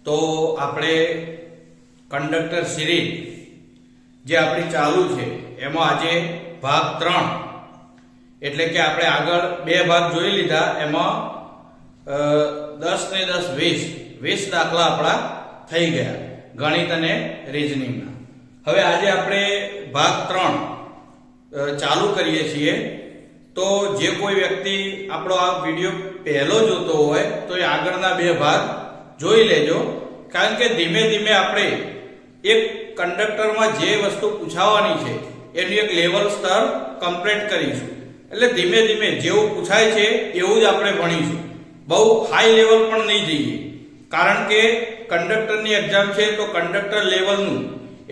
તો આપણે conductor series જે આપણી ચાલુ છે એમાં આજે ભાગ 3 એટલે કે આપણે આગળ 2 ભાગ જોઈ લીધા, એમાં 10 ને 10 20 દાખલા આપણા થઈ ગયા ગણિત અને રીઝનિંગના. હવે આજે આપણે ભાગ 3 ચાલુ કરીએ છીએ. તો જે કોઈ વ્યક્તિ આપણો આ વિડીયો પહેલો જોતો હોય તો એ આગળના 2 ભાગ જોઈ લેજો, કારણ કે ધીમે ધીમે આપણે એક કંડક્ટરમાં જે વસ્તુ પૂછાવાની છે એનું એક લેવલ સ્તર કમ્પ્લીટ કરીશું. એટલે ધીમે ધીમે જેવું પૂછાય છે એવું જ આપણે ભણીશું. બહુ હાઈ લેવલ પણ નહીં જઈએ, કારણ કે કંડક્ટરની એક્ઝામ છે તો કંડક્ટર લેવલનું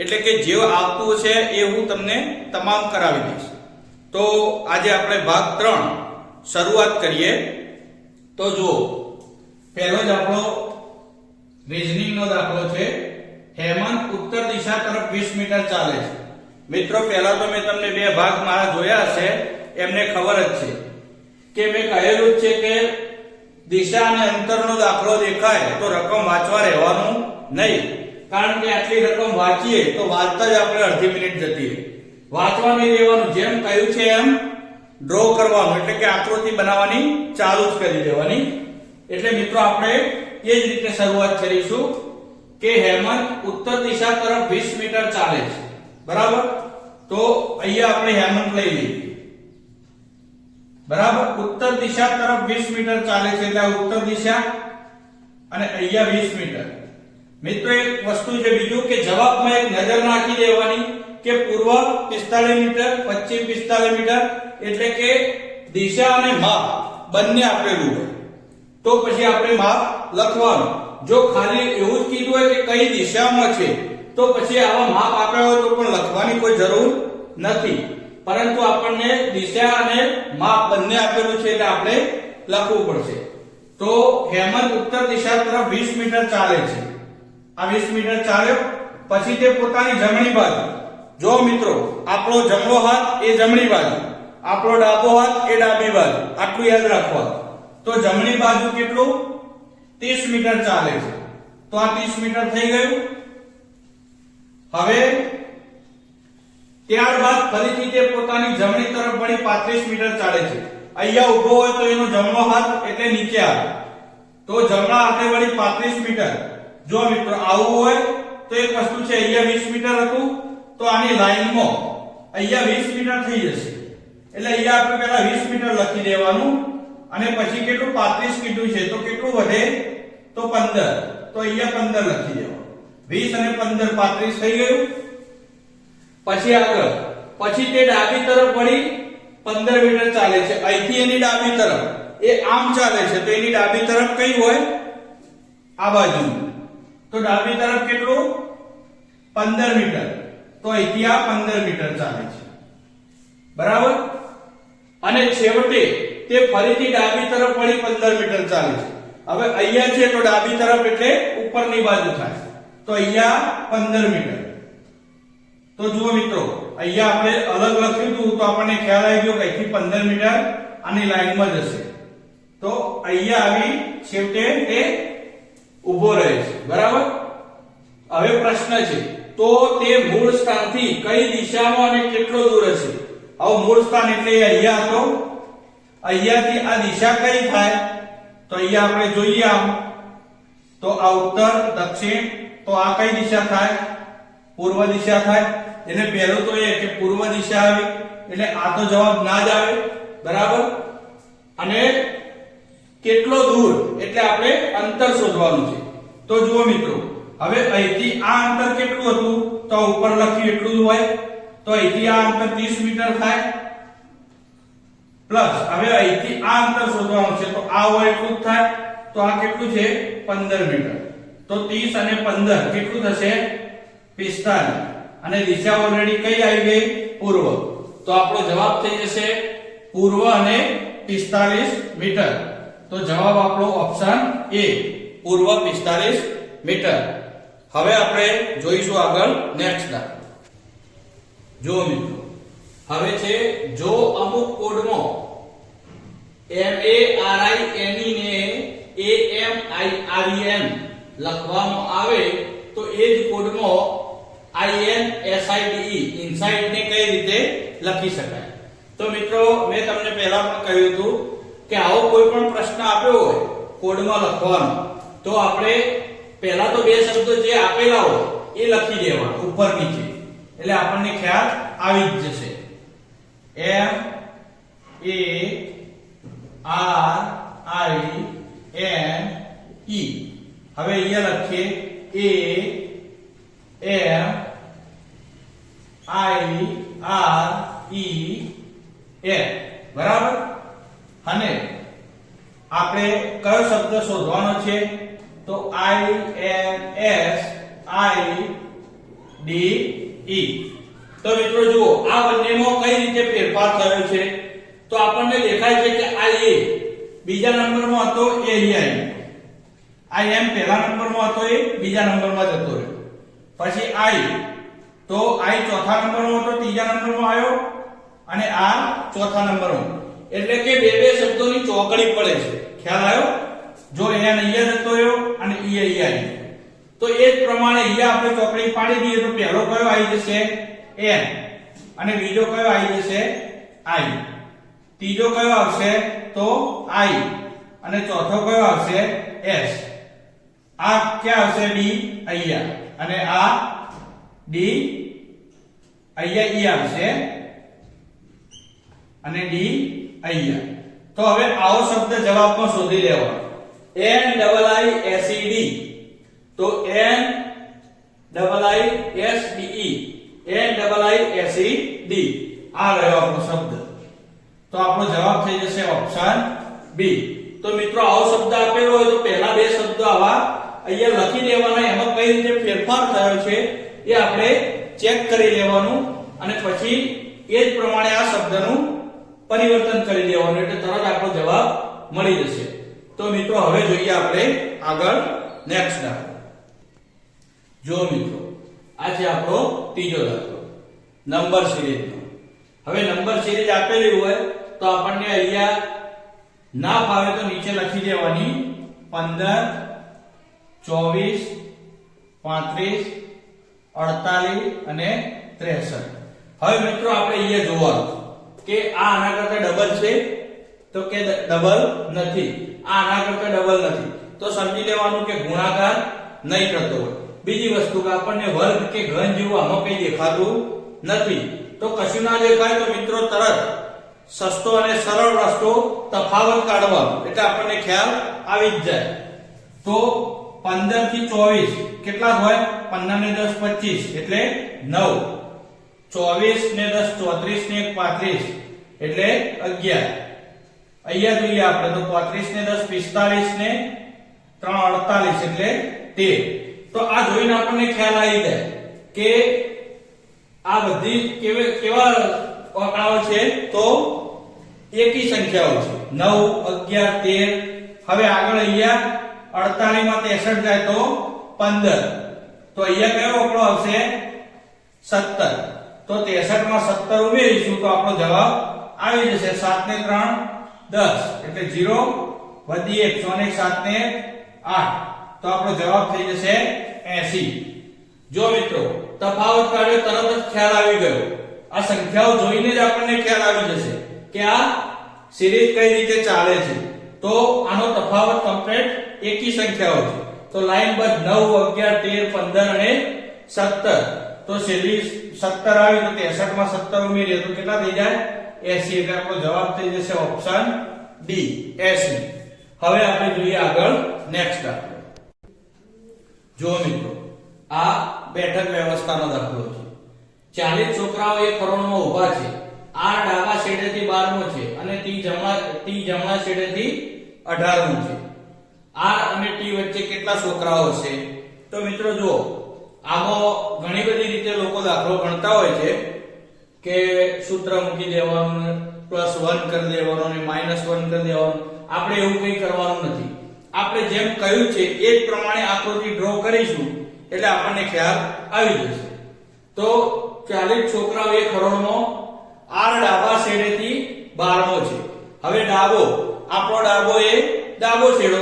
એટલે કે જે આવતું છે એ હું તમને તમામ કરાવી દઈશ. તો આજે આપણે ભાગ 3 શરૂઆત કરીએ. તો જુઓ, પહેલો જ આપણો રીઝનિંગનો દાખલો છે. હેમંત ઉત્તર દિશા તરફ 20 મીટર ચાલે છે. મિત્રો, પહેલા તો મેં તમને 2 ભાગ મારા જોયા હશે, એમને ખબર જ છે કે મેં કહેલું જ છે કે દિશા અને અંતરનો દાખલો દેખાય તો રકમ વાંચવા રહેવાનું નહીં, કારણ કે આટલી રકમ વાંચીએ તો વાંચતા જ આપણે અડધી મિનિટ જતી રહે. વાંચવા નહીં રહેવાનું, જેમ કહ્યું છે એમ ડ્રો કરવાનું, એટલે કે આકૃતિ બનાવવાની ચાલુ જ કરી દેવાની. એટલે મિત્રો આપણે એ જ રીતે શરૂઆત કરીશું કે હેમંત ઉત્તર દિશા તરફ 20 મીટર ચાલે છે. બરાબર? તો અહીંયા આપણે હેમંત લઈ લઈએ. બરાબર? ઉત્તર દિશા તરફ 20 મીટર ચાલે છે એટલે ઉત્તર દિશા અને અહીંયા 20 મીટર. મિત્રો, એક વસ્તુ છે બીજું કે જવાબમાં એક નજર નાખી દેવાની કે પૂર્વ 45 મીટર, પશ્ચિમ 45 મીટર, એટલે કે દિશા અને માપ બંને આપેલું હોય તો પછી આપણે માપ લખવાનું. જો ખાલી એવું જ કીધું હોય કે કઈ દિશામાં છે તો પછી આવા માપ આપ્યા હોય તો પણ લખવાની કોઈ જરૂર નથી, પરંતુ આપણને દિશા અને માપ બંને આપેલું છે એટલે આપણે લખવું પડશે. તો હેમંત ઉત્તર દિશા તરફ 20 મીટર ચાલે છે. આ 20 મીટર ચાલ્યો પછી તે પોતાની જમણી બાજુ, જો મિત્રો આપણો જમણો હાથ એ જમણી બાજુ, આપણો ડાબો હાથ એ ડાબી બાજુ, આટલું યાદ રાખવાનું. તો જમણી બાજુ કેટલું 30 મીટર ચાલે છે. તો આ 30 મીટર થઈ ગયું. હવે ત્યારબાદ ફરીથી તે પોતાની જમણી તરફ વળી 35 મીટર ચાલે છે. અહીંયા ઊભો હોય તો એનો જમણો હાથ એટલે નીચે આવે, તો જમણા હાથે વળી 35 મીટર. જો મિત્રો આવું હોય તો એક વસ્તુ છે, અહીંયા 20 મીટર હતું તો આની લાઈનમાં અહીંયા 20 મીટર થઈ જશે. એટલે અહીંયા આપણે પહેલા 20 મીટર લખી દેવાનું અને પછી કેટલું 35 કીધું છે તો કેટલું વધે તો 15. તો અહીંયા 15 લખી દેવાનું. 20 અને 15 35 થઈ ગયું. પછી આગળ પછી તે ડાબી તરફ વળી 15 મીટર ચાલે છે. અહીંથી એની ડાબી તરફ એ આમ ચાલે છે તો એની ડાબી તરફ કઈ હોય? આ બાજુ. તો ડાબી તરફ કેટલું 15 મીટર. તો અહીંથી આ 15 મીટર ચાલે છે. બરાબર? અને છેવટે તે ફરીથી ડાબી તરફ વળી 15 મીટર ચાલે છે. હવે અહીંયા છે તો ડાબી તરફ એટલે ઉપરની બાજુ થાય, તો અહીંયા 15 મીટર. તો જુઓ મિત્રો, અહીંયા આપણે અલગ લખ્યું હતું તો આપણને ખ્યાલ આવી ગયો કે અહીંથી 15 મીટર આની લાઈનમાં જશે. તો અહીંયા આવી છેવટે તે ઊભો રહે છે. બરાબર? હવે પ્રશ્ન છે, તો તે મૂળ સ્થાનથી કઈ દિશામાં અને કેટલો દૂર હશે? હવે મૂળ સ્થાન એટલે અહીંયા હતો, અહીંયાથી આ દિશા કઈ થાય? તો અહીંયા આપણે જોઈએ આમ, તો આ ઉત્તર દક્ષિણ, તો આ કઈ દિશા થાય? પૂર્વ દિશા થાય. એટલે પહેલું તો એ કે પૂર્વ દિશા આવી એટલે આ તો જવાબ ના જ આવે. બરાબર? અને કેટલો દૂર એટલે આપણે અંતર શોધવાનું છે. તો જુઓ મિત્રો, હવે અહીંથી આ અંતર કેટલું હતું? તો ઉપર લખ્યું એટલું જ હોય. તો અહીંથી આ અંતર 30 મીટર થાય, પ્લસ હવે અહીંથી આ અંતર શોધવાનું છે તો આ હોય એટલું જ થાય. તો આ કેટલું છે? 15 મીટર. તો 30 અને 15 કેટલું થશે? 45. અને દિશા ઓલરેડી કઈ આવી ગઈ? પૂર્વ. તો આપણો જવાબ થઈ જશે પૂર્વ અને 45 મીટર. તો જવાબ આપણો ઓપ્શન એ, પૂર્વ 45 મીટર. હવે આપણે જોઈશું આગળ નેક્સ્ટ દાખલો. જો મિત્રો, હવે છે જો અમુક કોડમાં MARINE ને AMIREN લખવામાં આવે તો એ જ કોડમાં INSIDE ઇનસાઇડ ને કઈ રીતે લખી શકાય. તો મિત્રો મેં તમને પહેલા પણ કહ્યું હતું કે આવો કોઈ પણ પ્રશ્ન આપ્યો હોય કોડમાં લખવાનો તો આપણે પહેલા તો બે શબ્દો જે આપેલા હોય એ લખી દેવા ઉપર નીચે, એટલે આપણને ખ્યાલ આવી જ જશે. MARINE. હવે અહીંયા લખીએ AMIREN, બરાબર. અને આપણે કયો શબ્દ શોધવાનો છે તો INSIDE. તો મિત્રો જુઓ આ બંનેમાં કઈ રીતે ફેરફાર થયો છે તો આપણને દેખાય છે કે આ A બીજા નંબરમાં હતો એ અહીંયા I M પહેલા નંબરમાં હતો એ બીજા નંબરમાં જતો રહ્યો. પછી I તો I ચોથા નંબરમાં હતો ત્રીજા નંબરમાં આવ્યો અને આ ચોથા નંબરમાં. એટલે કે બે બે શબ્દોની ચોકડી પડે છે. ખ્યાલ આવ્યો? જો અહીંયા જતો રહ્યો અને અહીંયા તો એ જ પ્રમાણે અહીંયા આપણે ચોકડી પાડી દઈએ તો પહેલો કયો આવી જશે N અને બીજો કયો આવી જશે I, ત્રીજો કયો આવશે તો I અને ચોથો કયો આવશે S. આ ક્યાં આવશે D અહીંયા અને આ D અહીંયા E આવશે અને D અહીંયા. તો હવે આવો શબ્દ જવાબમાં શોધી લેવાનો NIISED. તો NIISDE આ રહ્યો આપણો શબ્દ. તો આપણો જવાબ થઈ જશે ઓપ્શન બી. તો મિત્રો આવો શબ્દ આપેલો હોય તો પહેલા બે શબ્દો આવા અહીંયા લખી દેવાના, એમાં કઈ રીતે ફેરફાર થયો છે એ આપણે ચેક કરી લેવાનું અને પછી એ જ પ્રમાણે આ શબ્દનું પરિવર્તન કરી દેવાનું, એટલે તરત આપણો જવાબ મળી જશે. તો મિત્રો હવે જોઈએ આપણે આગળ નેક્સ્ટ દાખલો. જો મિત્રો આ છે આપણો ત્રીજો દાખલો નંબર સિરીઝનો. હવે નંબર સિરીઝ આપેલી હોય તો આપણને અહીંયા ના ફાવે તો નીચે લખી દેવાની 15 24 35 48 અને 63. હવે મિત્રો આપણે અહીંયા જોવાનું કે આ આના કરતા ડબલ છે તો કે ડબલ નથી, આ આના કરતા ડબલ નથી તો સમજી લેવાનું કે ગુણાકાર નહીં કરતો હોય. બીજી વસ્તુ કે આપણને વર્ગ કે ઘન જેવું આમાં કઈ દેખાતું નથી, તો કશું ના દેખાય તો મિત્રો તરત સસ્તો અને સરળ રસ્તો તફાવત કાઢવાનો, એટલે આપણને ખ્યાલ આવી જ જાય. તો 15 થી 24 કેટલા હોય? 15 ને 10 25 એટલે 9, 24 ને 10 34 ને 35 એટલે 11. અહીંયા જોઈએ આપણે તો 35 ને 10 45 ને 3 48 એટલે 13. તો આ જોઈને આપણને ખ્યાલ આવી જાય કે આ બધી કેવા આંકડાઓ છે તો એકી સંખ્યાઓ છે 9 11 13. હવે આગળ અહીંયા 48 માં 63 જાય તો 15. તો અહીંયા કયો આંકડો આવશે 17. તો 63 માં 17 ઉમેરીશું તો આપણો જવાબ આવી જશે 7 ને 3 10 એટલે 0 વધી 1 100 ને 7 ને 8 તો આપણો જવાબ થઈ જશે 80. જો મિત્રો તફાવત કાઢ્યો તરત જ ખ્યાલ આવી ગયો. આ સંખ્યાઓ જોઈને જ આપણને ખ્યાલ આવી જશે કે આ સિરીઝ કઈ રીતે ચાલે છે. તો આનો તફાવત કમ્પ્લીટ એકી સંખ્યાઓ છે. તો લાઈન બસ 9 11 13 15 અને 17. તો છેલ્લી 17 આવી તો 63 માં 17 ઉમેરીએ તો કેટલા થઈ જાય 80. એટલે આપણો જવાબ થઈ જશે ઓપ્શન ડી 80. હવે આપણે જોઈએ આગળ નેક્સ્ટ દાખલો. જો મિત્રો આ બેઠક વ્યવસ્થાનો દાખલો છે. 40 છોકરાઓ એક હરોળમાં ઊભા છે. R ડાબા છેડેથી 12મો છે અને T જમણા છેડેથી 18મો છે. R અને T વચ્ચે કેટલા છોકરાઓ છે? તો મિત્રો જુઓ આમાં ઘણી બધી રીતે લોકો દાખલો ગણતા હોય છે કે સૂત્ર મૂકી દેવાનું, +1 કરી દેવાનું અને -1 કરી દેવાનું. આપણે એવું કંઈ કરવાનું નથી. આપણે જેમ કહ્યું છે એ જ પ્રમાણે આકૃતિ ડ્રો કરીશું એટલે આપણને ખ્યાલ આવી જશે. તો 40 છોકરાઓ એક હરોળમાં R ડાબા છેડેથી 12મો છે. હવે ડાબો આપણો ડાબો એ ડાબો છેડો,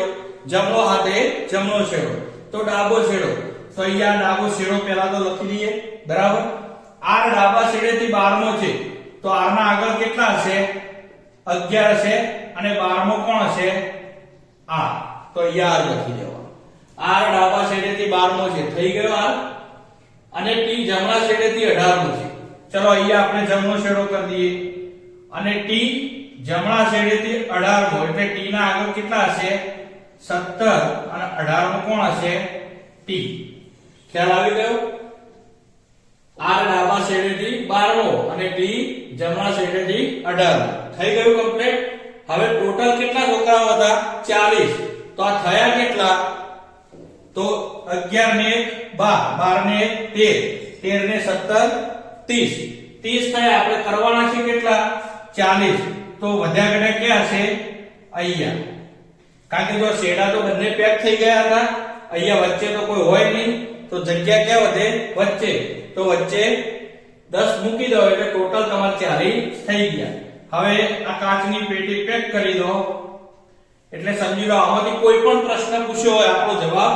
જમણો હાથ એ જમણો છેડો. તો ડાબો છેડો, તો અહીંયા ડાબો છેડો પહેલા તો લખી દઈએ, બરાબર. r ડાબા છેડેથી 12મો છે, તો r ના આગળ કેટલા હશે? 11 હશે, અને 12મો કોણ હશે? r. તો અહીંયા r લખી દેવાનું. r ડાબા છેડેથી 12મો છે, થઈ ગયો r. અને t જમણા છેડેથી 18મો છે. ચલો અહીંયા આપણે જમણો છેડો કરી દઈએ, અને t જમણા છેડેથી 18મો, એટલે t ના આગળ કેટલા હશે? 17, અને 18મો કોણ હશે? t. ખ્યાલ આવી ગયો? r ડાબા છેડેથી 12મો અને t જમણા છેડેથી 18મો. થઈ ગયું કમ્પ્લીટ. હવે ટોટલ કેટલા છોકરાઓ હતા? 40. તો આ થયા કેટલા? તો 11 ને 1 12 ને 1 13 ને 17 30 30 થયા. આપણે કરવાના છે કેટલા? 40. તો વધ્યા ઘટ્યા ક્યાં હશે? અહીંયા. કારણ કે જો છેડા તો બંને પેક થઈ ગયા હતા, અહીંયા વચ્ચે તો કોઈ હોય નહીં, તો જગ્યા ક્યાં વધે? વચ્ચે. તો વચ્ચે 10 મૂકી દો એટલે ટોટલ તમારે 40 થઈ ગયા. હવે આ કાચની પેટી પેક કરી દો, એટલે સમજી લો આમાંથી કોઈ પણ પ્રશ્ન પૂછ્યો હોય આપણો જવાબ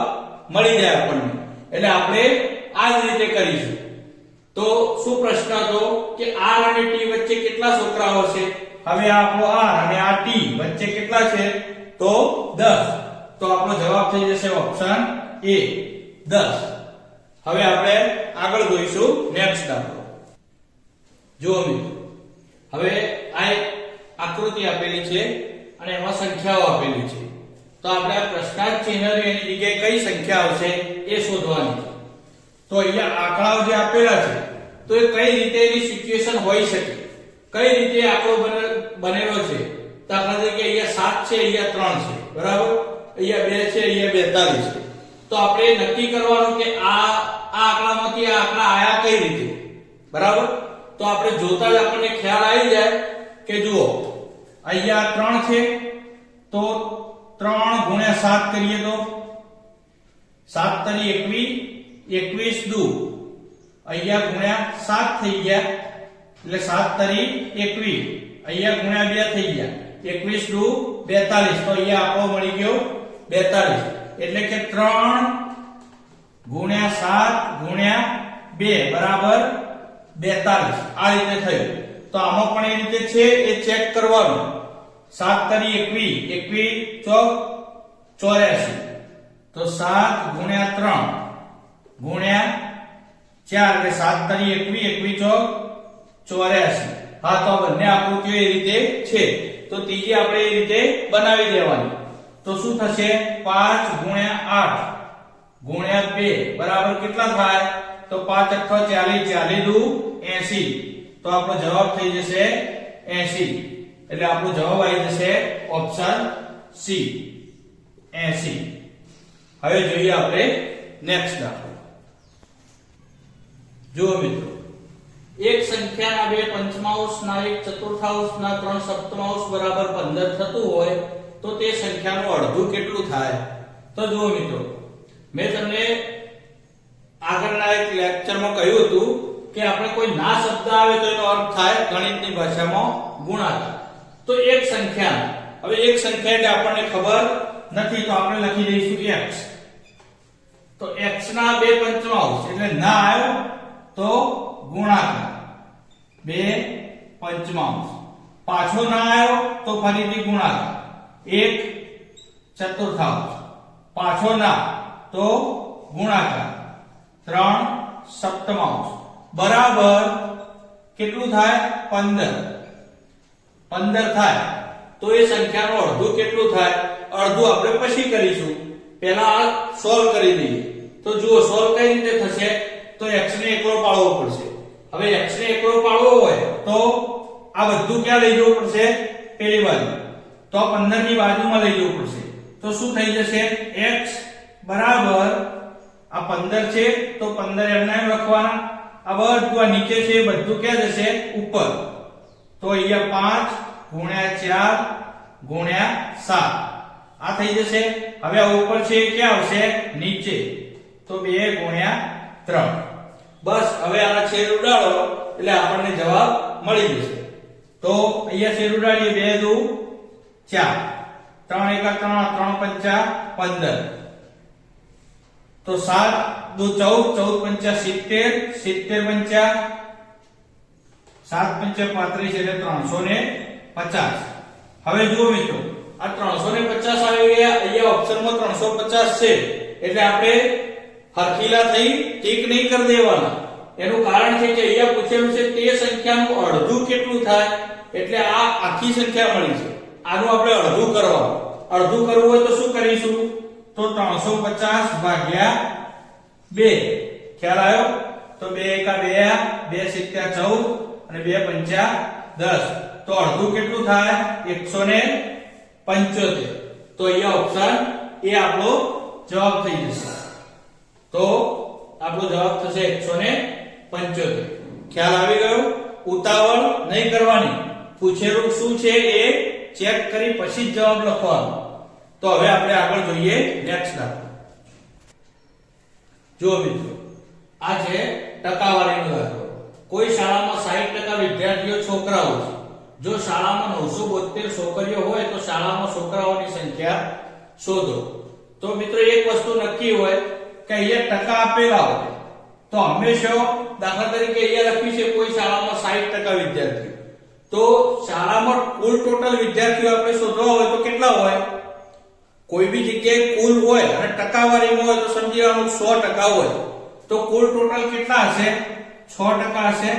મળી જાય આપણને. એટલે આપણે આ જ રીતે કરીશું. તો શું પ્રશ્ન હતો કે r અને t વચ્ચે કેટલા છોકરાઓ છે? હવે આ આપણો r અને આ t વચ્ચે કેટલા છે? તો 10. તો આપણો જવાબ થઈ જશે ઓપ્શન A, 10. હવે આપણે આગળ જોઈશું નેક્સ્ટ દાખલો. જુઓ મિત્રો, હવે આ એક આકૃતિ આપેલી છે અને એમાં સંખ્યાઓ આપેલી છે. તો આપણે આ પ્રશ્નાર્થ ચિહ્ન એની જગ્યાએ કઈ સંખ્યા આવશે એ શોધવાની છે. તો અહીંયા આંકડાઓ જે આપેલા છે, તો એ કઈ રીતે એની સિચ્યુએશન હોઈ શકે, કઈ રીતે આંકડો બનેલો છે. દાખલા તરીકે અહીંયા 7 છે, અહીંયા 3 છે, બરાબર. અહીંયા 2 છે, અહીંયા 42 છે. તો આપણે નક્કી કરવાનું કે આ આંકડામાંથી આ આંકડા આયા કઈ રીતે, બરાબર. તો આપણે જોતા જ આપણને ખ્યાલ આવી જાય કે જુઓ અહીંયા 3 છે, તો 3 ગુણ્યા 7 કરીએ તો 7 તરી 21, 21 દુ અહીંયા ગુણ્યા 7 થઈ ગયા, એટલે 7 તરી 21, અહીંયા ગુણ્યા 2 થઈ ગયા, 21 દુ 42. તો અહીંયા આપણો મળી ગયો 42. એટલે કે 3 ગુણ્યા 7 ગુણ્યા 2 બરાબર 42. આ રીતે થયું. તો આમાં પણ એ રીતે છે, એ ચેક કરવાનું. 7 તરી 21, 21 ચોક 84. તો 7 ગુણ્યા 3 ગુણ્યા 4 એટલે 7 તરી 21, 21 ચોક 84. હા, તો બંને આકૃતિઓ એ રીતે છે. તો ત્રીજી આપણે એ રીતે બનાવી દેવાની. તો શું થશે? 5 ગુણ્યા 8 ગુણ્યા 2 બરાબર કેટલા થાય? તો 5 × 40, 40 દુ 80. તો આપણો જવાબ થઈ જશે 80. એટલે આપણો જવાબ આવી જશે ઓપ્શન C, 80. હવે જોઈએ આપણે નેક્સ્ટ દાખલો. જુઓ મિત્રો, એક સંખ્યાના 2 પંચમાંશના 1 ચતુર્થાંશના 3 સપ્તમાંશ બરાબર 15 થતું હોય તો તે સંખ્યાનું અડધું કેટલું થાય? તો જુઓ મિત્રો, મેં તમને આગળના એક લેક્ચરમાં કહ્યું હતું કે આપણે કોઈ ના શબ્દ આવે તો એનો અર્થ થાય ગણિતની ભાષામાં ગુણાકાર. તો એક સંખ્યા, હવે એક સંખ્યા એટલે આપણને ખબર નથી, તો આપણે લખી દઈશું x. તો x ના 2 પંચમાંશ એટલે ના આવ્યો તો ગુણાકાર 2 પંચમાંશ. પાછો ના આવ્યો તો ફરીથી ગુણાકાર 1 ચતુર્થાંશ. પાછો ના તો ગુણાકાર 3 સપ્તમાંશ બરાબર કેટલું થાય? 15 થાય. તો એ સંખ્યાનું અડધું કેટલું થાય? અડધું આપણે પછી કરીશું, પહેલા આ સોલ્વ કરી દઈએ. તો જુઓ સોલ્વ કઈ રીતે થશે? તો x ને એકલો પાડવો પડશે. હવે x ને એકલો પાડવો હોય તો આ બધું ક્યાં લઈ જવું પડશે? પેલી બાજુ. તો 15 ની બાજુમાં લઈ જવું પડશે. તો શું થઈ જશે? x બરાબર આ 15 છે તો 15 એમને એમ લખવાના. આ બધું આ નીચે છે એ બધું ક્યાં જશે? ઉપર. તો અહીંયા 5 ગુણ્યા 4 ગુણ્યા 7 આ થઈ જશે. હવે આ ઉપર છે એ ક્યાં આવશે? નીચે. તો 2 ગુણ્યા 3. બસ હવે આના છેદ ઉડાડો એટલે આપણને જવાબ મળી જશે. તો અહીંયા છેદ ઉડાડીએ 2 દુ 4, 3 એકા 3, 3 પંચા 15. તો 7 દુ 14, 14 પંચા 70, 70 પંચા 7 પંચા 35 એટલે 350. હવે જુઓ મિત્રો, આ 350 આવી ગયા. અહીંયા ઓપ્શનમાં 350 છે એટલે આપણે હરખીલા થઈ ટીક નહીં કરી દેવાના. એનું કારણ છે કે અહીંયા પૂછેલું છે તે સંખ્યાનું અડધું કેટલું થાય, એટલે આ આખી સંખ્યા મળી છે. આનું આપણે અડધું કરવાનું. અડધું કરવું હોય તો શું કરીશું? તો 350 ભાગ્યા 2. ખ્યાલ આવ્યો? તો 2 એકા 2, 2 સિત્યા 14 અને 2 પંચા 10. તો અડધું કેટલું થાય? 175. તો અહીંયા ઓપ્શન એ આપણો જવાબ થઈ જશે. તો આપણો જવાબ થશે 175. ખ્યાલ આવી ગયો? ઉતાવળ નહીં કરવાની. પૂછેલું શું છે એ ચેક કરી પછી જ જવાબ લખવાનો. તો હવે આપણે આગળ જોઈએ નેક્સ્ટ દાખલો. જો મિત્રો, આ છે ટકાવારીનો દાખલો. કોઈ શાળામાં 60% વિદ્યાર્થીઓ છોકરાઓ છે. જો શાળામાં 972 છોકરીઓ હોય તો શાળામાં છોકરાઓની સંખ્યા શોધો. તો મિત્રો એક વસ્તુ નક્કી હોય કે અહીંયા ટકા આપેલા હોય તો હંમેશા દાખલા તરીકે અહીંયા લખ્યું છે કોઈ શાળામાં 60% વિદ્યાર્થીઓ. તો શાળામાં કુલ ટોટલ વિદ્યાર્થીઓ આપણે શોધવા હોય તો કેટલા હોય? કોઈ બી જગ્યાએ કુલ હોય અને ટકાવારીમાં હોય તો સમજી લેવાનું 100% હોય. તો કુલ ટોટલ કેટલા હશે? 6% હશે.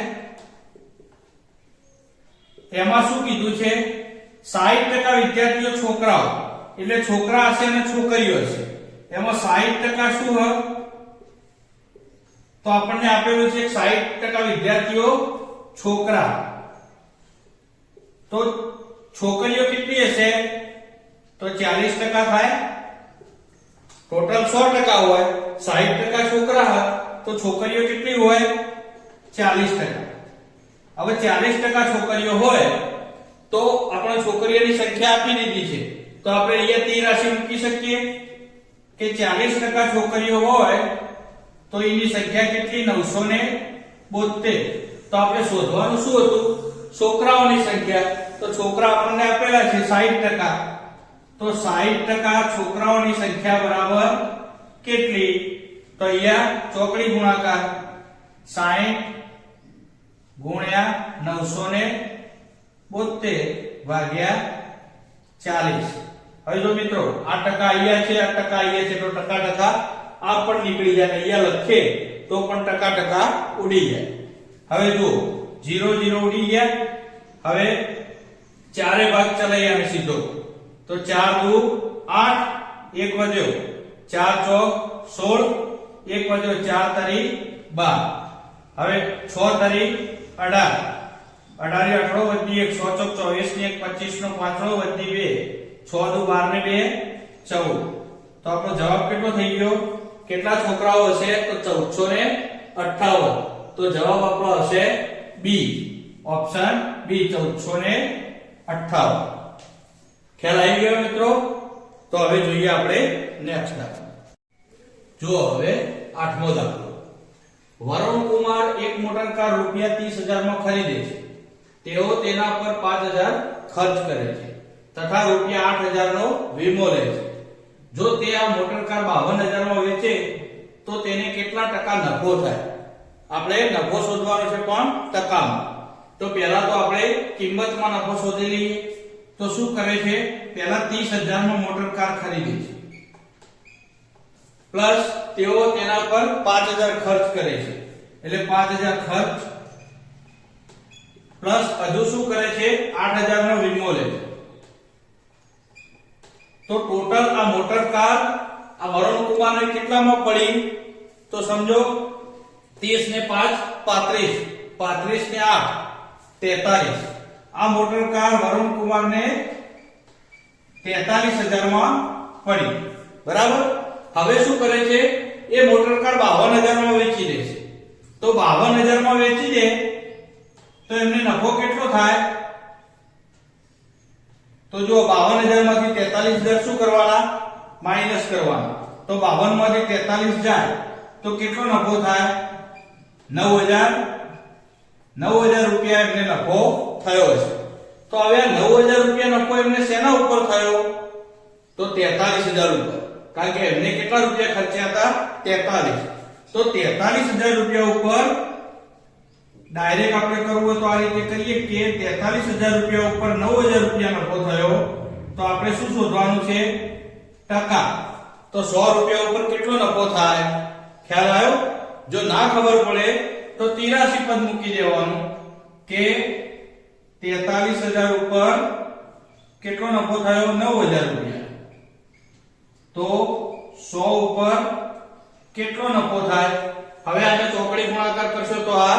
એમાં શું કીધું છે? 60% વિદ્યાર્થીઓ છોકરાઓ, એટલે છોકરા હશે અને છોકરીઓ હશે. એમાં 60% શું હોય? તો આપણને આપેલું છે 60% વિદ્યાર્થીઓ છોકરા. તો છોકરીઓ કેટલી હશે? તો 40% થાય. ટોટલ 100% હોય, 60% છોકરા હોય તો છોકરીઓ કેટલી હોય? 40%. હવે 40% છોકરીઓ હોય તો આપણે છોકરીઓની સંખ્યા આપી દીધી છે. તો આપણે અહીંયા તી રાશિ મૂકી શકીએ કે 40% છોકરીઓ હોય તો એની સંખ્યા કેટલી? 972. તો આપણે શોધવાનું શું હતું? છોકરાઓની સંખ્યા. તો છોકરા આપણને આપેલા છે 60%. તો 60% છોકરાઓની સંખ્યા બરાબર કેટલી? તો અહીંયા ચોકડી ગુણાકાર 60 ગુણ્યા 972 ભાગ્યા 40. હવે જો મિત્રો, આ ટકા અહીંયા છે, આ ટકા અહીંયા છે, તો ટકા આ પણ નીકળી જાય. અહીંયા લખીએ તો પણ ટકા ઉડી જાય. હવે જો 0 0 ઉડી ગયા. હવે ચારે ભાગ ચલાવીએ સીધો. તો 4 દુ 8, 1 વધ્યો, 4 ચોક 16, 1 વધ્યો, 4 તરી 12. હવે 6 તરી 18, 18 18 વધી 1, 6 ચોક 24 ને 1 25 નો 5 વધી 2, 6 દુ 12 ને 2 14. તો આપણો જવાબ કેટલો થઈ ગયો? કેટલા છોકરાઓ હશે? તો 1458. તો જવાબ આપણો હશે બી, ઓપ્શન બી, 1458. ખ્યાલ આવી ગયો મિત્રો? તો હવે જોઈએ આપણે નેક્સ્ટ દાખલો. જો હવે 8મો દાખલો. વરુણ કુમાર એક મોટર કાર રૂપિયા 30,000 માં ખરીદે છે. તેઓ તેના પર 5,000 ખર્ચ કરે છે તથા રૂપિયા 8,000 નો વીમો લે છે. જો તે આ મોટર કાર 52,000 માં વેચે તો તેને કેટલા ટકા નફો થાય? આપણે નફો શોધવાનો છે પણ ટકામાં. તો પહેલા તો આપણે કિંમતમાં નફો શોધી લઈએ. તો શું કરે છે? પહેલા 30,000 માં મોટર કાર ખરીદે છે પ્લસ તેઓ તેના પર 5,000 ખર્ચ કરે છે, એટલે 5,000 ખર્ચ પ્લસ હજુ શું કરે છે? 8,000 નો વીમો લે છે. તો ટોટલ આ મોટર કાર આ વરુણ કુમારને કેટલામાં પડી? તો સમજો 30 ને 5 35, 35 ને 8 43. આ મોટર કાર વરુણ કુમારને 43,000 માં પડી. બરાબર? હવે શું કરે છે? એ મોટર કાર 52,000 માં વેચી દે છે. તો 52,000 માં વેચી દે તો એમને નફો કેટલો થાય? તો જો 52,000 માંથી 43,000 શું કરવાના? માઈનસ કરવાના. તો 52 માંથી 43 જાય તો કેટલો નફો થાય? 9,000 રૂપિયા એમને નફો થયો છે. તો હવે 9,000 રૂપિયા નફો એમને શેના ઉપર થયો? તો 43,000 ઉપર. કારણ કે એમને કેટલા રૂપિયા ખર્ચ્યા હતા 43. તો 43,000 રૂપિયા ઉપર ડાયરેક્ટ આપણે કરવું હોય તો આ રીતે કરીએ કે 43,000 રૂપિયા ઉપર 9,000 રૂપિયા નફો થયો તો આપણે શું શોધવાનું છે ટકા. તો 100 રૂપિયા ઉપર કેટલો નફો થાય ખ્યાલ આવ્યો? જો ના ખબર પડે તો 83 પદ મૂકી દેવાનું કે 43,000 ઉપર કેટલો નફો થયો 9,000 રૂપિયા. તો 100 ઉપર કેટલો નફો થાય? હવે આને ચોકડી ગુણાકાર કરશો તો આ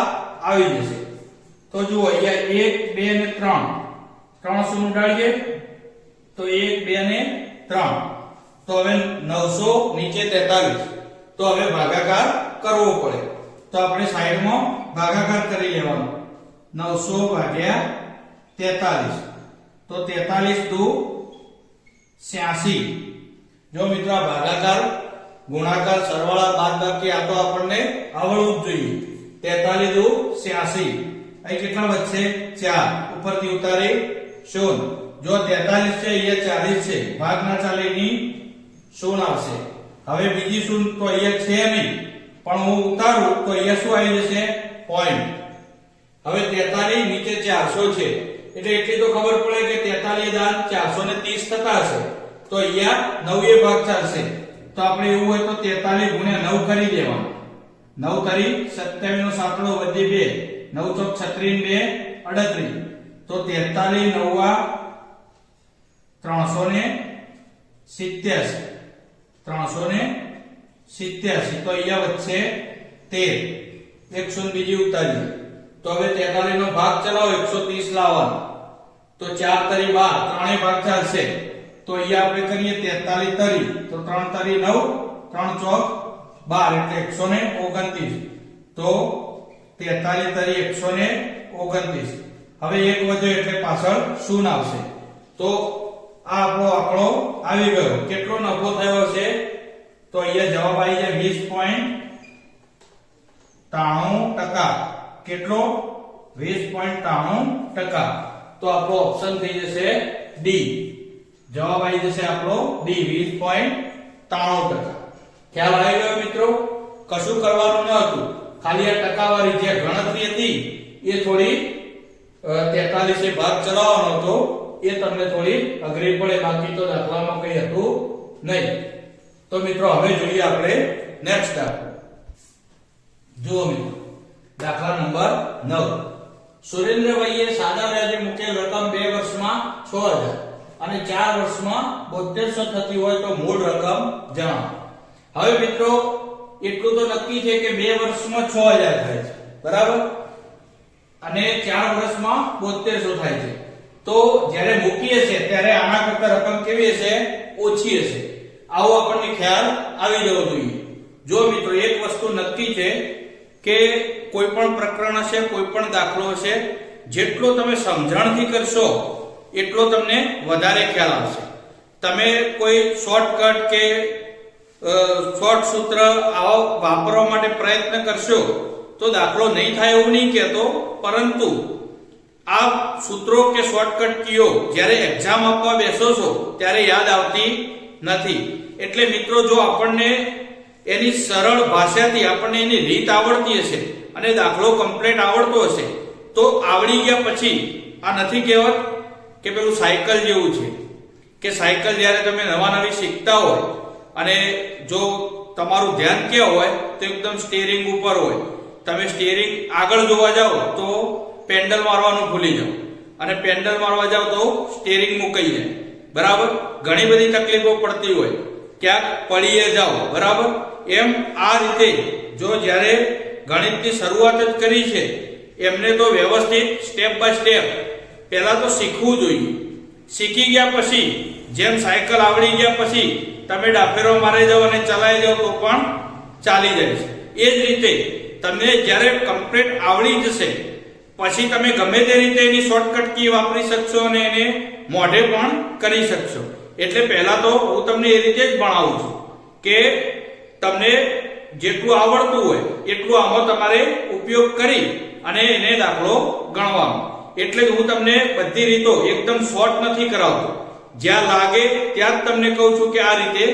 આવી જશે. તો જુઓ અહીંયા 1 2 ને 3 3 શું ઉડાડીએ તો 1 2 ને 3. તો હવે 900 નીચે 43. તો હવે ભાગાકાર કરવો પડે. તો આપણે સાઈડમાં ભાગાકાર કરી લેવાનો. 900 ભાગ્યા 43. તો 43 દુ 86. જો મિત્રો આ ભાગાકાર ગુણાકાર સરવાળા બાદબાકી આ તો આપણને આવડવું જ જોઈએ. 43 દુ 86. અહીં કેટલા વધશે 4 ઉપરથી ઉતારી 0. જો 43 છે અહીંયા 40 છે ભાગ ના ચાલે ની 0 આવશે. હવે બીજી 0 તો અહીંયા છે નહીં પણ હું ઉતારું તો અહીંયા શું આવી જશે પોઈન્ટ. હવે 43 નીચે 400 છે એટલે એટલી તો ખબર પડે કે 43 430 થતા હશે. તો અહીંયા 9 ભાગ ચાલશે. તો આપણે એવું હોય તો 43 ગુણ્યા 9 કરી દેવાનું. 9 કરી 27 નો સાતડો વધી 2 9 ચોક 36 2 38. તો 43 9 387 387. તો અહીંયા વચ્ચે 13 100 બીજી ઉતારી. તો હવે 43 નો ભાગ ચલાવો 130 લાવવાનો. તો 4 તરી 12 ત્રણે ભાગ ચાલશે. તો અહીંયા આપણે કરીએ 43 તરી તો 3 તરી 9 3 ચોક 12 એટલે 129. તો 43 તરી 129. હવે એક વધ્યો એટલે પાછળ 0 આવશે. તો આ આપણો આંકડો આવી ગયો. કેટલો નફો થયો છે તો અહીંયા જવાબ આવી જાય 20.93%. કેટલો 20.93%. તો આપણો ઓપ્શન થઈ જશે ડી. જવાબ આવી જશે આપણો ડી 20.93%. ખ્યાલ આવી ગયો મિત્રો? કશું કરવાનું ન હતું, ખાલી આ ટકાવારી જે ગણતરી હતી એ થોડી 43 એ ભાગ ચલાવવાનો હતો એ તમને થોડી અઘરી પડે, બાકી તો દાખલામાં કઈ હતું નહીં. તો મિત્રો હવે જોઈએ આપણે નેક્સ્ટ દાખલો. જુઓ મિત્રો દાખલા નંબર 9. સુરેન્દ્રભાઈએ સાદા વ્યાજે મૂકેલ રકમ 2 વર્ષમાં 6000 અને 4 વર્ષમાં 7200 થતી હોય તો મૂળ રકમ જણાવો. હવે મિત્રો એટલું તો નક્કી છે કે 2 વર્ષમાં 6000 થાય છે બરાબર, અને 4 વર્ષમાં 7200 થાય છે. તો જ્યારે મૂકીએ છે ત્યારે આના કરતા રકમ કેવી હશે? ઓછી હશે. આવો આપણને ખ્યાલ આવી જવો જોઈએ. જો મિત્રો એક વસ્તુ નક્કી છે કે કોઈ પણ પ્રકરણ હશે, કોઈ પણ દાખલો હશે, જેટલો તમે સમજણથી કરશો એટલો તમને વધારે ખ્યાલ આવશે. તમે કોઈ શોર્ટકટ કે શોર્ટ સૂત્ર આવો વાપરવા માટે પ્રયત્ન કરશો તો દાખલો નહીં થાય એવું નહીં કહેતો, પરંતુ આ સૂત્રો કે શોર્ટકટ કીઓ જ્યારે એક્ઝામ આપવા બેસો છો ત્યારે યાદ આવતી નથી. એટલે મિત્રો જો આપણને એની સરળ ભાષાથી આપણને એની રીત આવડતી હશે અને દાખલો કમ્પ્લીટ આવડતો હશે તો આવડી ગયા પછી આ નથી કહેવત કે પેલું સાયકલ જેવું છે કે સાયકલ જ્યારે તમે નવા નવી શીખતા હોય અને જો તમારું ધ્યાન ક્યાં હોય તો એકદમ સ્ટીયરિંગ ઉપર હોય, તમે સ્ટીયરિંગ આગળ જોવા જાઓ તો પેન્ડલ મારવાનું ભૂલી જાઓ અને પેન્ડલ મારવા જાઓ તો સ્ટીયરિંગ મુકાઈ જાય બરાબર. ઘણી બધી તકલીફો પડતી હોય, ક્યાંક પડીએ જાઓ બરાબર. એમ આ રીતે જો જ્યારે ગણિતની શરૂઆત જ કરી છે એમને તો વ્યવસ્થિત સ્ટેપ બાય સ્ટેપ પહેલા તો શીખવું જોઈએ. શીખી ગયા પછી જેમ સાયકલ આવડી ગયા પછી તમે ડાફેરો મારી જાઓ અને ચલાવી જાઓ તો પણ ચાલી જાય છે. એ જ રીતે તમને જ્યારે કમ્પ્લીટ આવડી જશે પછી તમે ગમે તે રીતે એની શોર્ટકટ કી વાપરી શકશો અને એને મોઢે પણ કરી શકશો. એટલે પહેલા તો હું તમને એ રીતે જ ભણાવું છું કે તમને જેટલું આવડતું હોય એટલું આમાં તમારે ઉપયોગ કરી અને એને દાખલો ગણવાનો. એટલે જ હું તમને બધી રીતો એકદમ શોર્ટ નથી કરાવતો, જ્યાં લાગે ત્યાં જ તમને કહું છું કે આ રીતે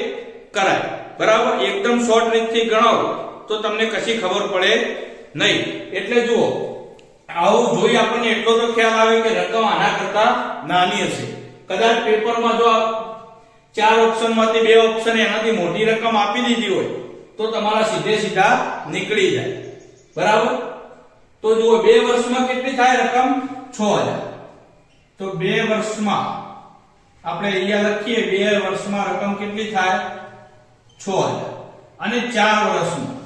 કરાય. બરાબર, એકદમ શોર્ટ રીતથી ગણાવો તો તમને કશી ખબર પડે નહીં. એટલે જુઓ, આવું જોઈ આપણને એટલો તો ખ્યાલ આવે કે રકમ આના કરતા નાની હશે. કદાચ પેપરમાં જો 4 ઓપ્શનમાંથી 2 ઓપ્શન એનાથી મોટી રકમ આપી દીધી હોય તો તમારા સીધા નીકળી જાય. બરાબર, તો જુઓ 2 વર્ષમાં કેટલી થાય રકમ? 6000. તો 2 વર્ષમાં આપણે અહીંયા લખીએ 2 વર્ષમાં રકમ કેટલી થાય? 6000. અને 4 વર્ષમાં,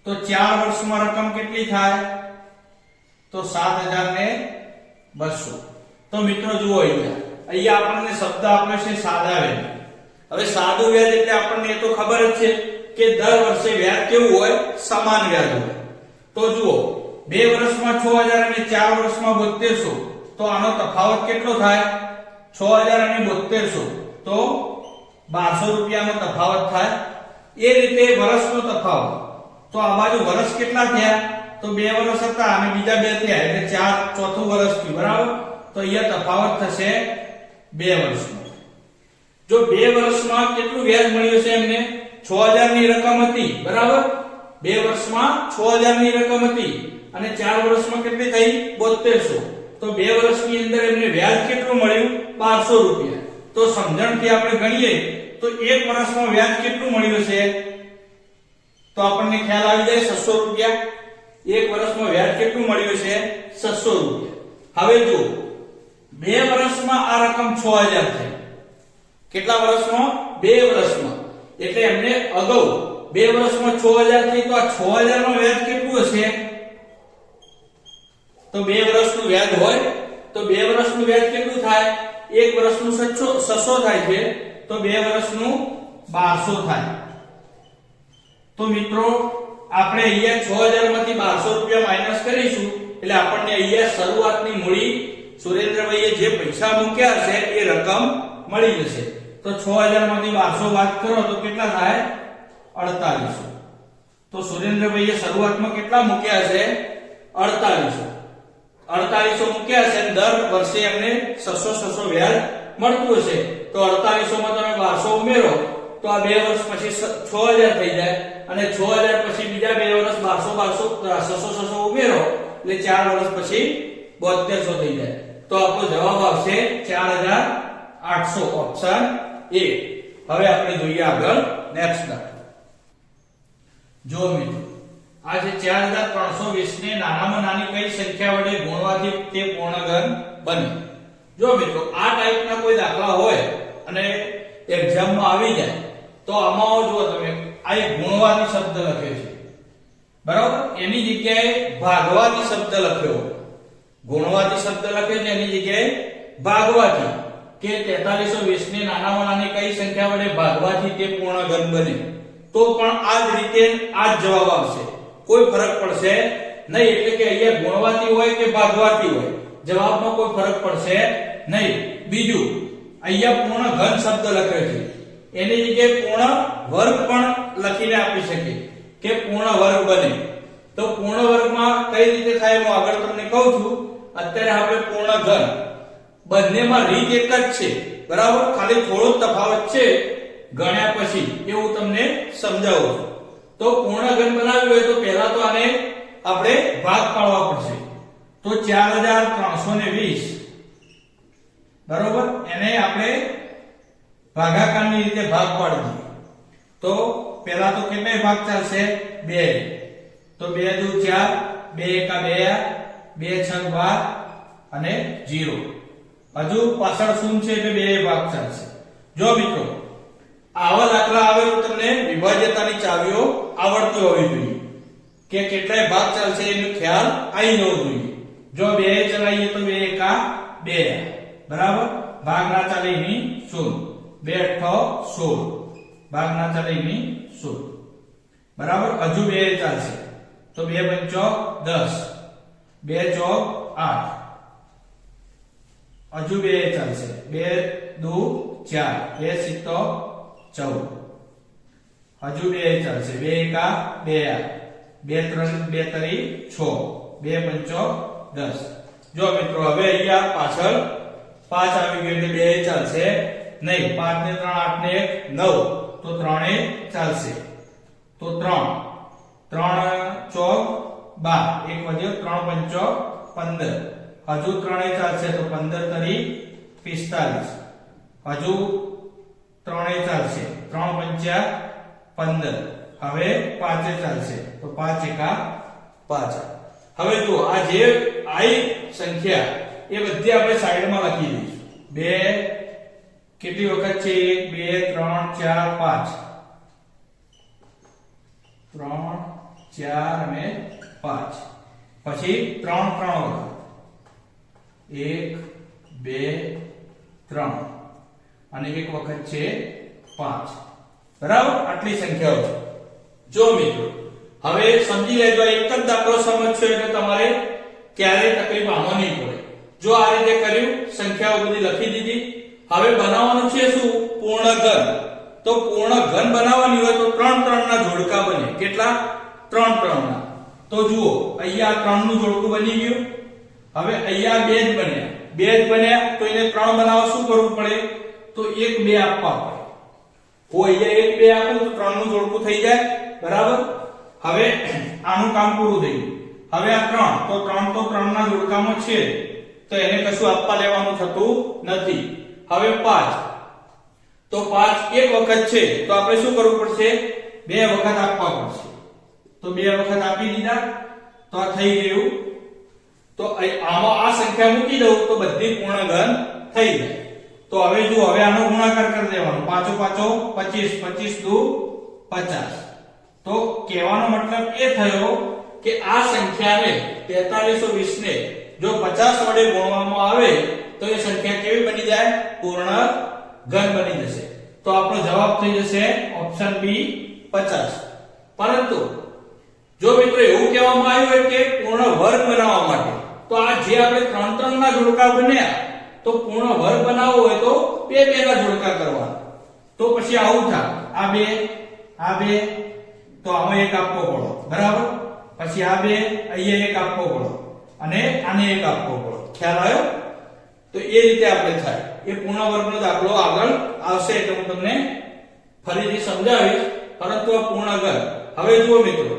તો 4 વર્ષમાં રકમ કેટલી થાય? તો 7200. તો મિત્રો જુઓ, અહીંયા આપણને શબ્દ આપ્યો છે સાદા વ્યાજ. હવે સાદું વ્યાજ એટલે આપણને એ તો ખબર જ છે કે દર વર્ષે વ્યાજ કેવું હોય? સમાન વ્યાજ હોય. તો જુઓ, 2 વર્ષમાં 6000 અને 4 વર્ષમાં 7200. તો આનો તફાવત કેટલો થાય? 6000 અને 7200, તો 1200 રૂપિયાનો તફાવત થાય. એ રીતે વર્ષનો તફાવત, તો આ બાજુ વર્ષ કેટલા થયા? તો 2 વર્ષ હતા અને બીજા 2 થયા એટલે 4, ચોથું વર્ષ થયું. બરાબર, તો અહીંયા તફાવત થશે 2 વર્ષનો. જો 2 વર્ષમાં કેટલું વ્યાજ મળ્યું છે એમને? 6000 ની રકમ હતી. બરાબર, 2 વર્ષમાં 6000 ની રકમ હતી અને 4 વર્ષમાં કેટલી થઈ? 7200. તો 2 વર્ષની અંદર એમને વ્યાજ કેટલું મળ્યું? 1200 રૂપિયા. તો સમજણથી આપણે ગણીએ તો 1 વર્ષમાં વ્યાજ કેટલું મળ્યું છે? તો આપણને ખ્યાલ આવી જાય 600 રૂપિયા. 1 વર્ષમાં વ્યાજ કેટલું મળ્યું છે? 600 રૂપિયા. હવે જો 2 વર્ષમાં આ રકમ 6000 થઈ. કેટલા વર્ષમાં? 2 વર્ષમાં. એટલે એમને અગાઉ 2 વર્ષમાં 6000 થઈ, તો આ 6000 નું વ્યાજ કેટલું હશે? તો 2 વર્ષનું વ્યાજ હોય તો 2 વર્ષનું વ્યાજ કેટલું થાય? 1 વર્ષનું 600 થાય છે, તો 2 વર્ષનું 1200 થાય. તો મિત્રો આપણે અહીંયા 6000 માંથી 1200 રૂપિયા માઈનસ કરીશું એટલે આપણને અહીંયા શરૂઆતની મૂડી સુરેન્દ્રભાઈએ જે પૈસા મૂક્યા છે એ રકમ મળી જશે. તો 6000 માંથી 1200 બાદ કરો તો કેટલા થાય? 4800. તો સુરેન્દ્રભાઈએ શરૂઆતમાં કેટલા મૂક્યા છે? 4800. 4800 મૂક્યા છે, દર વર્ષે એમને 600 વ્યાજ મળતું હશે. તો 4800 માં તમે 1200 ઉમેરો તો આ 2 વર્ષ પછી 6000 થઈ જાય અને 6000 પછી બીજા 2 વર્ષ 1200 ઉમેરો એટલે 4 વર્ષ પછી 7200 થઈ જાય. તો આપણો જવાબ આવશે 4800, ઓપ્શન એ. હવે આપણે જોઈએ આગળ નેક્સ્ટ દાખલો. જો મિત્રો, આ જે 4320 ને નાનામાં નાની કઈ સંખ્યા વડે ગુણવાથી તે પૂર્ણઘન બને. જો મિત્રો, આ ટાઈપના કોઈ દાખલા હોય અને એક્ઝામમાં આવી જાય તો આમાં જુઓ તમે, આ એક ગુણવાથી શબ્દ લખ્યો છે. બરાબર, એની જગ્યાએ ભાગવાથી શબ્દ લખ્યો. ગુણવાથી શબ્દ લખ્યો છે એની જગ્યાએ ભાગવાથી, કે 4320 ને નાનામાં નાની કઈ સંખ્યા વડે ભાગવાથી તે પૂર્ણઘન બને. તો પણ આ જ રીતે આ જ જવાબ આવશે, કોઈ ફરક પડશે નહીં. એટલે કે અહીંયા ગુણવાથી હોય કે ભાગવાથી હોય, જવાબમાં કોઈ ફરક પડશે નહીં. બીજું, અહીંયા પૂર્ણઘન શબ્દ લખ્યો છે એની જગ્યાએ પૂર્ણ વર્ગ પણ લખીને આપી શકે કે પૂર્ણ વર્ગ બને. તો પૂર્ણ વર્ગમાં કઈ રીતે થાય હું આગળ તમને કહું છું. અત્યારે આપણે પૂર્ણઘન, બંનેમાં રીત એક જ છે. બરાબર, ખાલી થોડો તફાવત છે ગણ્યા પછી, એવું તમને સમજાવું છું. તો પૂર્ણઘન બનાવ્યું હોય તો પહેલા તો આને આપણે ભાગ પાડવા પડશે. તો 4320, બરોબર, એને આપણે ભાગાકારની રીતે ભાગ પાડી દઈએ. તો પહેલા તો કેટલા ભાગ ચાલશે? 2. તો 2 દુ 4, 2 એકા 2, 2 6 12 અને 0. હજુ પાછળ શૂન્ય છે એટલે 2 ભાગ ચાલશે. જો મિત્રો, આવા દાખલા આવે તો તમને વિભાજ્યતાની ચાવીઓ આવડતી હોવી જોઈએ કે કેટલાય ભાગ ચાલશે એનો ખ્યાલ આવી જવો જોઈએ. જો 2 ચલાવીએ તો 2 એકા 2, બરાબર, ભાગ ના ચાલે એની 0. 2 8 16, ભાગ ના ચાલે એની 0, બરાબર. હજુ 2 ચાલશે તો 2 5 10, 2 4 8, હજુ 2 ચાલશે, 2 દુ 4, 2 7 14, હજુ 2 ચાલશે, 2 એકા 2, 2 3 2 તરી 6, 2 5 10. જો મિત્રો, હવે અહીંયા પાછળ 5 આવી ગયું એટલે 2 ચાલશે નહીં. 5 ને 3 8 ને 1 9, તો 3 ચાલશે. તો 3 3 ચોક 12, એક વધ્યો 3 પંચો 15, હજુ 3 ચાલશે તો 15 તરી 45, હજુ 3 ચાલશે 3 પંચા 15, હવે 5 ચાલશે તો 5 એકા 5. હવે જો આ જે આઈ સંખ્યા એ બધી આપણે સાઈડમાં લખી દઈશું. 2 કેટલી વખત છે? 1 2 3 4 5, 3 4 અને 5, પછી 3 3 વખત 1 2 3 અને એક વખત છે 5. બરાબર, આટલી સંખ્યાઓ છે. જો મિત્રો હવે સમજી લેજો, એક જ દાખલો સમજશો એટલે તમારે ક્યારેય તકલીફ આમાં નહીં પડે. જો આ રીતે કર્યું, સંખ્યાઓ બધી લખી દીધી, હવે બનાવવાનું છે શું? પૂર્ણ ઘન. તો પૂર્ણ ઘન બનાવવાની હોય તો 3 3 ના જોડકા બને. કેટલા? 3 3 ના. તો જુઓ અહીંયા 3 નું જોડકું બની ગયું. હવે અહીંયા 2 જ બન્યા. 2 જ બન્યા તો એને 3 બનાવવા શું કરવું પડે? તો 1 2 આપવા પડે. હું અહીંયા 1 2 આપું તો 3 નું જોડકું થઈ જાય. બરાબર, હવે આનું કામ પૂરું થઈ ગયું. હવે આ 3 તો 3 ના જોડકામાં છે તો એને કશું આપવા લેવાનું થતું નથી. હવે 5 તો 5 એક વખત છે તો આપણે શું કરવું પડશે? 2 વખત આપવા પડશે. તો 2 વખત આપી દીધા તો આ થઈ ગયું. તો આમાં આ સંખ્યા મૂકી દઉં તો બધી પૂર્ણ ઘન થઈ જાય. તો હવે જુઓ, હવે આનો ગુણાકાર કરી દેવાનો. 5 5 25, 25 દુ 50. તો કહેવાનો મતલબ એ થયો કે આ સંખ્યાને 4320 ને જો 50 વડે ગુણવામાં આવે તો એ સંખ્યા કેવી બની જાય? પૂર્ણ ઘન બની જશે. તો આપણો જવાબ થઈ જશે ઓપ્શન બી 50. પરંતુ જો મિત્રો એવું કહેવામાં આવ્યું હોય કે પૂર્ણ વર્ગ બનાવવા માટે, તો આ જે આપણે 3 3 ના જોડકા બન્યા તો પૂર્ણ વર્ગ બનાવવો હોય તો 2 2 ના જોડકા કરવાના. તો પછી આવું થાય, આ 2 તો આમાં એક આપવો પડે. બરાબર, પછી આ 2 અહીંયા એક આપવો પડે અને આને એક આપવો પડે. ખ્યાલ આવ્યો? તો એ રીતે આપણે થાય. એ પૂર્ણ વર્ગનો દાખલો આગળ આવશે એટલે હું તમને ફરીથી સમજાવીશ. પરંતુ આ પૂર્ણ ઘન. હવે જુઓ મિત્રો,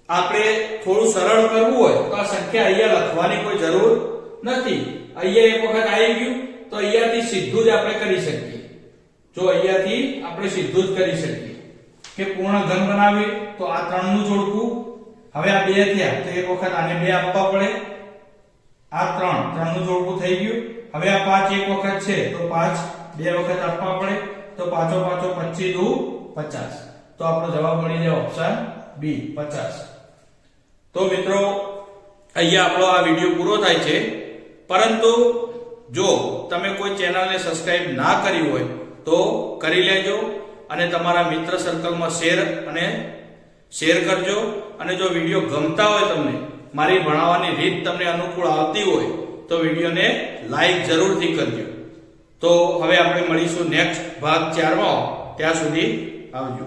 આપણે થોડું સરળ કરવું હોય તો આ સંખ્યા અહીંયા લખવાની કોઈ જરૂર નથી. અહીંયા એક વખત આવી ગયું તો અહીંયાથી સીધું જ આપણે કરી શકીએ. જો અહીંયાથી આપણે સીધું જ કરી શકીએ કે પૂર્ણ ઘન બનાવીએ તો આ 3 નું જોડકું. હવે આ 2 થયા તો એક વખત આને 2 આપવા પડે. આ 3 નું જોડકું થઈ ગયું. હવે આ 5 એક વખત છે તો 5 2 વખત આપવા પડે. તો 5 5 25 દુ 50. તો આપણો જવાબ મળી જાય ઓપ્શન બી 50. તો મિત્રો અહીંયા આપણો આ વિડિયો પૂરો થાય છે. પરંતુ જો તમે કોઈ ચેનલને સબસ્ક્રાઇબ ના કરી હોય તો કરી લેજો અને તમારા મિત્ર સર્કલમાં શેર કરજો. અને જો વિડિયો ગમતા હોય, તમને મારી ભણાવવાની રીત તમને અનુકૂળ આવતી હોય તો વિડિયોને લાઈક જરૂરથી કરજો. તો હવે આપણે મળીશું નેક્સ્ટ ભાગ 4માં. ત્યાં સુધી આવજો.